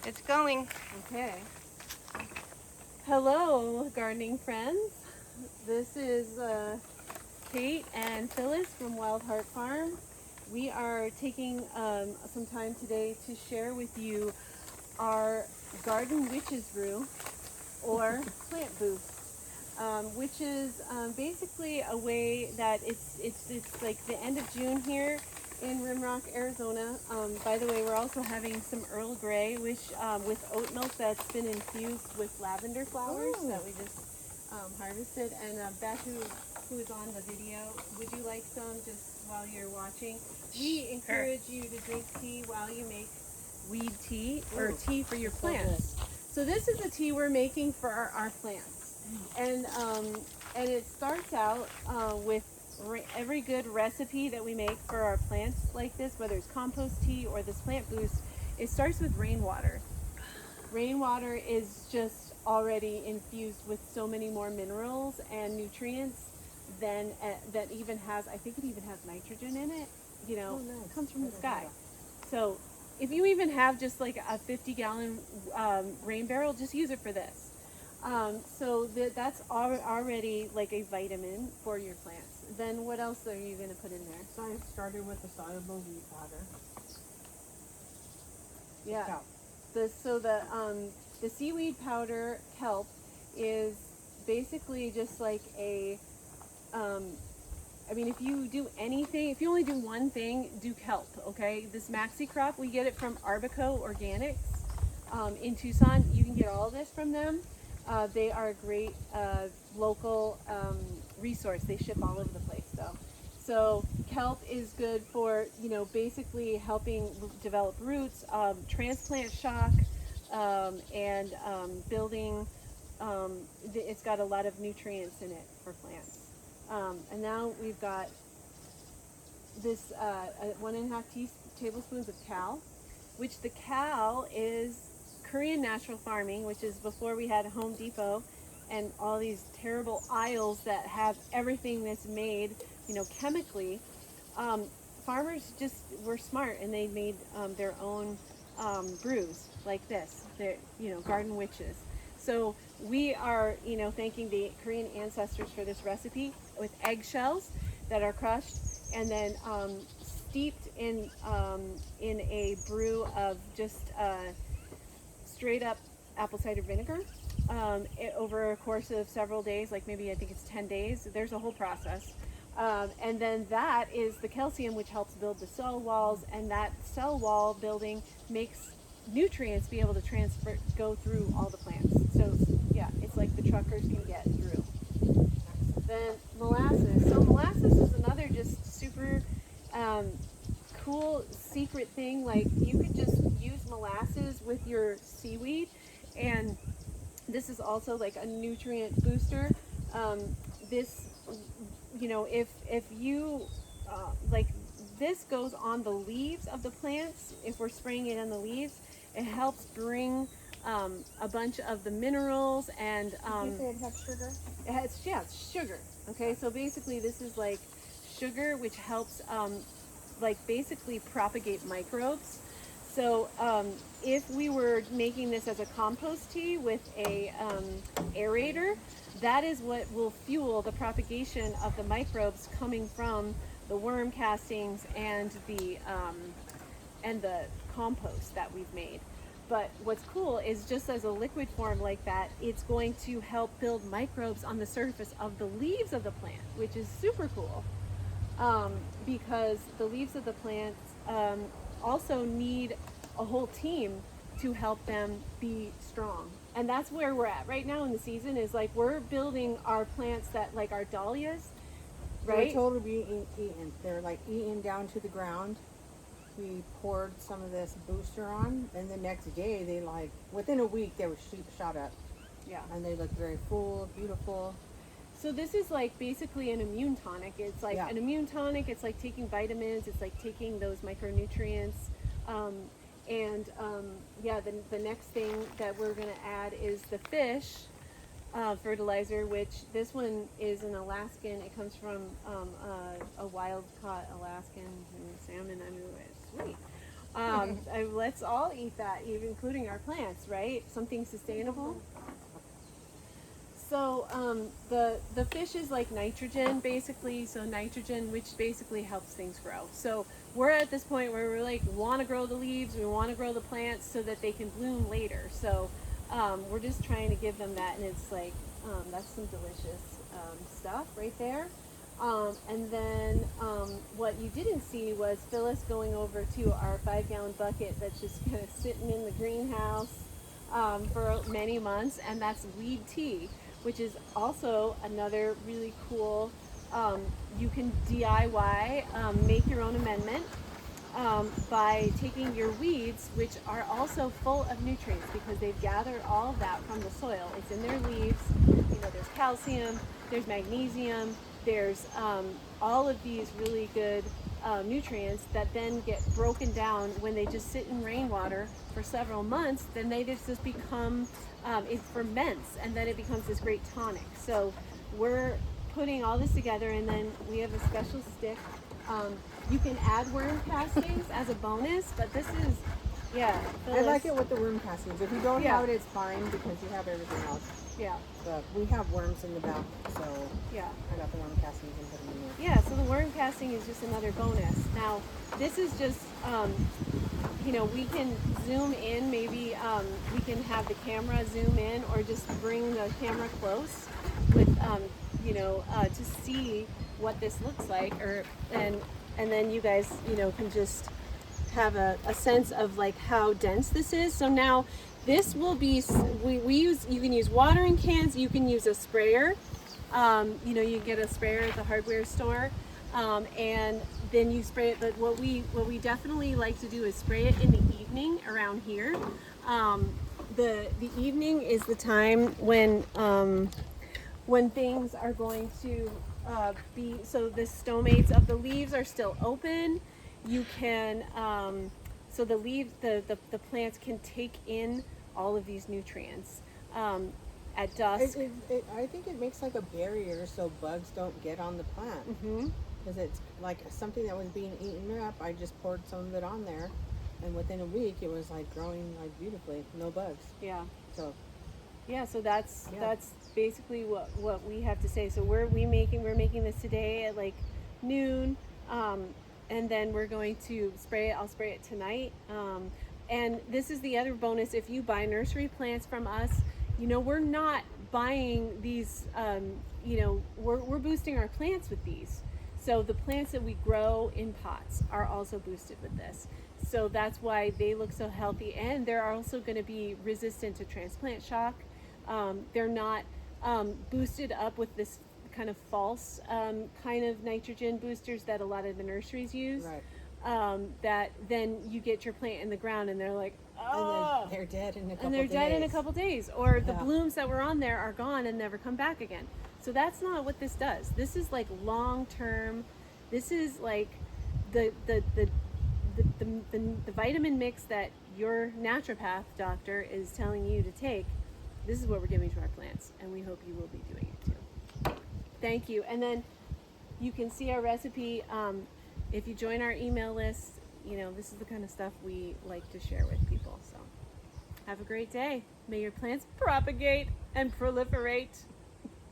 It's going. Okay. Hello, gardening friends. This is Kate and Phillis from Wild Heart Farm. We are taking some time today to share with you our garden witches brew or plant boost, which is basically a way that it's like the end of June here in Rimrock, Arizona. By the way, we're also having some Earl Grey, which with oat milk that's been infused with lavender flowers that we just harvested. And Beth, who is on the video, would you like some just while you're watching? We encourage you to drink tea while you make weed tea or tea for your plants. So this is the tea we're making for our plants, and it starts out with every good recipe that we make for our plants like this, whether it's compost tea or this plant boost. It starts with rainwater. Rainwater is just already infused with so many more minerals and nutrients than that even has. I think it even has nitrogen in it. You know, it comes from the sky. So if you even have just like a 50-gallon rain barrel, just use it for this. So that's already like a vitamin for your plants. Then what else are you going to put in there? So I started with the soluble wheat powder. Yeah. Kelp. The seaweed powder kelp is basically just like a I mean, if you do anything, if you only do one thing, do kelp, okay? This maxi crop, we get it from Arbico Organics in Tucson. You can get all this from them. They are a great local resource. They ship all over the place, though. So kelp is good for, you know, basically helping develop roots, transplant shock, and building. It's got a lot of nutrients in it for plants. And now we've got this 1.5 tablespoons of cal, which the cal is Korean natural farming, which is before we had Home Depot and all these terrible aisles that have everything that's made, you know, chemically. Farmers just were smart and they made their own brews like this. They're, you know, garden witches. So we are, you know, thanking the Korean ancestors for this recipe with eggshells that are crushed and then steeped in a brew of just straight up apple cider vinegar over a course of several days, like maybe I think it's 10 days. There's a whole process. And then that is the calcium, which helps build the cell walls, and that cell wall building makes nutrients be able to go through all the plants. So yeah, it's like the truckers can get through. Then molasses. So molasses is another just super cool secret thing. Like you could just use molasses with your seaweed, and this is also like a nutrient booster. This, you know, if you like, this goes on the leaves of the plants. If we're spraying it on the leaves, it helps bring a bunch of the minerals and Did you say it had sugar? it's sugar. Okay, so basically this is like sugar, which helps like basically propagate microbes. So if we were making this as a compost tea with a aerator, that is what will fuel the propagation of the microbes coming from the worm castings and the compost that we've made. But what's cool is just as a liquid form like that, it's going to help build microbes on the surface of the leaves of the plant, which is super cool. Because the leaves of the plants also need a whole team to help them be strong. And that's where we're at right now in the season, is like we're building our plants that, like our dahlias, right? They're totally eaten. They're like eaten down to the ground. We poured some of this booster on, and the next day they within a week they were shot up. Yeah. And they looked very full, beautiful. So this is like basically an immune tonic. It's like an immune tonic. It's like taking vitamins. It's like taking those micronutrients. The next thing that we're going to add is the fish fertilizer, which this one is an Alaskan. It comes from a wild caught Alaskan salmon. I mean, it's sweet. Let's all eat that, even including our plants, right? Something sustainable. So the fish is like nitrogen, basically. So nitrogen, which basically helps things grow. So we're at this point where we're like want to grow the leaves, we want to grow the plants so that they can bloom later. So we're just trying to give them that, and it's like that's some delicious stuff right there. And then what you didn't see was Phyllis going over to our 5-gallon bucket that's just kind of sitting in the greenhouse for many months, and that's weed tea, which is also another really cool. You can DIY, make your own amendment by taking your weeds, which are also full of nutrients because they've gathered all of that from the soil. It's in their leaves. You know, there's calcium, there's magnesium, there's all of these really good nutrients that then get broken down when they just sit in rainwater for several months. Then they just become, it ferments, and then it becomes this great tonic. So we're putting all this together, and then we have a special stick. You can add worm castings as a bonus, but this is, yeah. I like it with the worm castings. If you don't Yeah. have it, it's fine because you have everything else. Yeah. But we have worms in the back, so Yeah. I got the worm castings and put them in there. Yeah, so the worm casting is just another bonus. Now, this is just, you know, we can zoom in, maybe we can have the camera zoom in or just bring the camera close with, you know, to see what this looks like, or and then you guys, you know, can just have a sense of like how dense this is. So now this will be, we use, you can use watering cans, you can use a sprayer. You know, you get a sprayer at the hardware store, and then you spray it. But what we definitely like to do is spray it in the evening around here. The evening is the time when things are going to be, so the stomates of the leaves are still open. You can, so the leaves, the plants can take in all of these nutrients. At dusk. I think it makes like a barrier so bugs don't get on the plant. Because it's like something that was being eaten up. I just poured some of it on there, and within a week it was like growing like beautifully, no bugs. Yeah. So yeah, so that's basically what we have to say. So we're making this today at like noon, and then we're going to spray it. I'll spray it tonight. And this is the other bonus: if you buy nursery plants from us, you know, we're not buying these. You know, we're boosting our plants with these. So the plants that we grow in pots are also boosted with this. So that's why they look so healthy, and they're also going to be resistant to transplant shock. They're not boosted up with this kind of false kind of nitrogen boosters that a lot of the nurseries use. right. That then you get your plant in the ground and they're like, oh, And then they're dead in a couple and they're days. dead in a couple days, or the Yeah. blooms that were on there are gone and never come back again. So that's not what this does. This is like long term. This is like the vitamin mix that your naturopath doctor is telling you to take. This is what we're giving to our plants, and we hope you will be doing it too. Thank you. And then you can see our recipe if you join our email list. You know, this is the kind of stuff we like to share with people. So have a great day. May your plants propagate and proliferate.